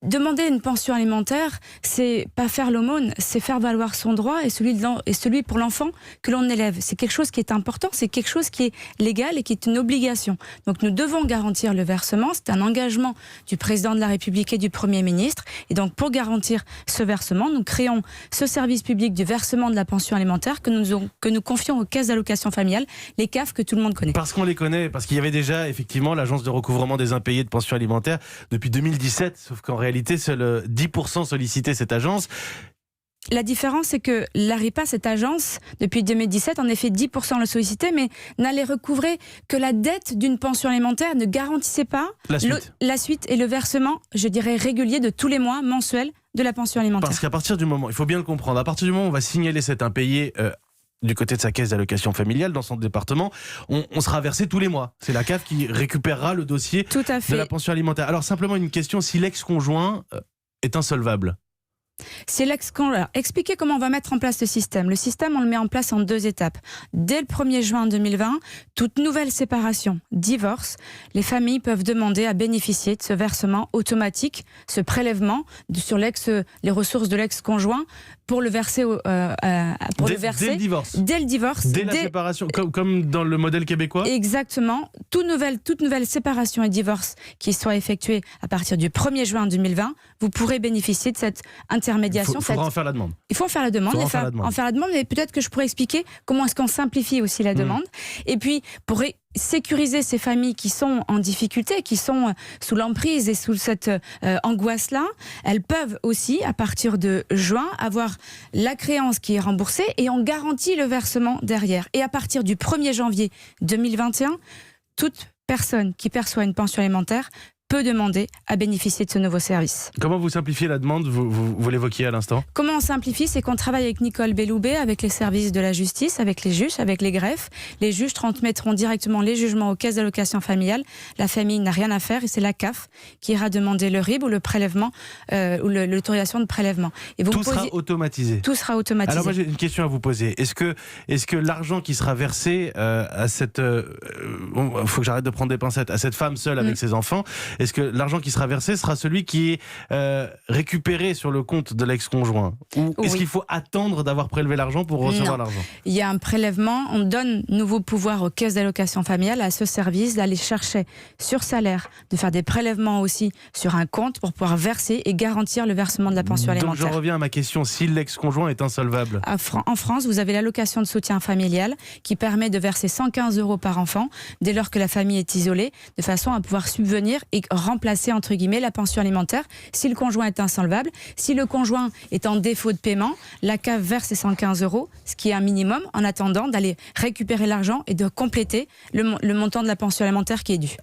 Demander une pension alimentaire, c'est pas faire l'aumône, c'est faire valoir son droit et celui pour l'enfant que l'on élève. C'est quelque chose qui est important, c'est quelque chose qui est légal et qui est une obligation. Donc nous devons garantir le versement, c'est un engagement du président de la République et du Premier ministre. Et donc pour garantir ce versement, nous créons ce service public du versement de la pension alimentaire que nous confions aux caisses d'allocation familiale, les CAF que tout le monde connaît. Parce qu'on les connaît, parce qu'il y avait déjà effectivement l'agence de recouvrement des impayés de pension alimentaire depuis 2017, sauf qu'en réalité, seuls 10% sollicitaient cette agence. La différence, c'est que l'ARIPA, cette agence, depuis 2017, en effet 10% le sollicitaient, mais n'allait recouvrer que la dette d'une pension alimentaire, ne garantissait pas la suite et le versement, je dirais, régulier de tous les mois, mensuels, de la pension alimentaire. Parce qu'à partir du moment, il faut bien le comprendre, à partir du moment où on va signaler cet impayé du côté de sa caisse d'allocation familiale dans son département, on sera versé tous les mois. C'est la CAF qui récupérera le dossier de la pension alimentaire. Alors simplement une question, si l'ex-conjoint est insolvable? C'est l'ex-conjoint. Expliquez comment on va mettre en place le système. Le système, on le met en place en 2 étapes. Dès le 1er juin 2020, toute nouvelle séparation, divorce, les familles peuvent demander à bénéficier de ce versement automatique, ce prélèvement sur les ressources de l'ex-conjoint pour le verser dès le divorce. Dès la séparation, comme dans le modèle québécois. Exactement. Toute nouvelle séparation et divorce qui soit effectuée à partir du 1er juin 2020, vous pourrez bénéficier de cette intermédiation. Il faudra en faire la demande. Il faut en faire la demande. Mais peut-être que je pourrais expliquer comment est-ce qu'on simplifie aussi la demande. Et puis, pour sécuriser ces familles qui sont en difficulté, qui sont sous l'emprise et sous cette angoisse-là, elles peuvent aussi, à partir de juin, avoir la créance qui est remboursée et on garantit le versement derrière. Et à partir du 1er janvier 2021, toute personne qui perçoit une pension alimentaire peut demander à bénéficier de ce nouveau service. Comment vous simplifiez la demande? Vous l'évoquiez à l'instant. Comment on simplifie? C'est qu'on travaille avec Nicole Belloubet, avec les services de la justice, avec les juges, avec les greffes. Les juges transmettront directement les jugements aux caisses d'allocation familiale. La famille n'a rien à faire et c'est la CAF qui ira demander le RIB ou le prélèvement ou l'autorisation de prélèvement. Et tout sera automatisé. Tout sera automatisé. Alors moi j'ai une question à vous poser. Est-ce que l'argent qui sera versé à cette... faut que j'arrête de prendre des pincettes. À cette femme seule avec ses enfants, est-ce que l'argent qui sera versé sera celui qui est récupéré sur le compte de l'ex-conjoint? Ou est-ce qu'il faut attendre d'avoir prélevé l'argent pour recevoir l'argent? Il y a un prélèvement, on donne nouveau pouvoir aux caisses d'allocation familiale, à ce service, d'aller chercher sur salaire, de faire des prélèvements aussi sur un compte pour pouvoir verser et garantir le versement de la pension alimentaire. Donc je reviens à ma question, si l'ex-conjoint est insolvable? En France, vous avez l'allocation de soutien familial qui permet de verser 115 € par enfant dès lors que la famille est isolée, de façon à pouvoir subvenir et remplacer entre guillemets la pension alimentaire si le conjoint est insolvable. Si le conjoint est en défaut de paiement, la CAF verse ses 115 €, ce qui est un minimum en attendant d'aller récupérer l'argent et de compléter le montant de la pension alimentaire qui est dû.